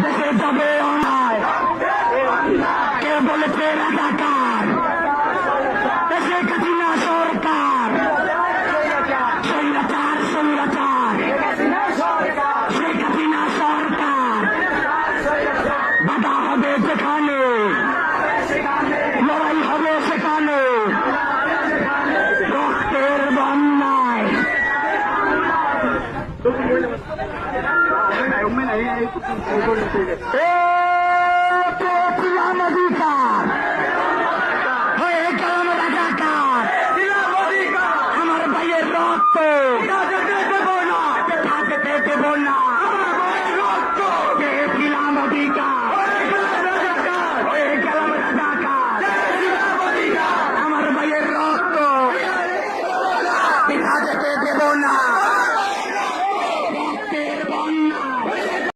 দেশে যাবে অন্যায়, কে বলেছে রাজাকার, দেশে কাটিনা সরকার, স্বৈরাচার স্বৈরাচার, শেখ হাসিনা সরকার, বাধা হবে যেখানে, লড়াই হবে সেখানে, রক্তের বন্যায়। অধিকার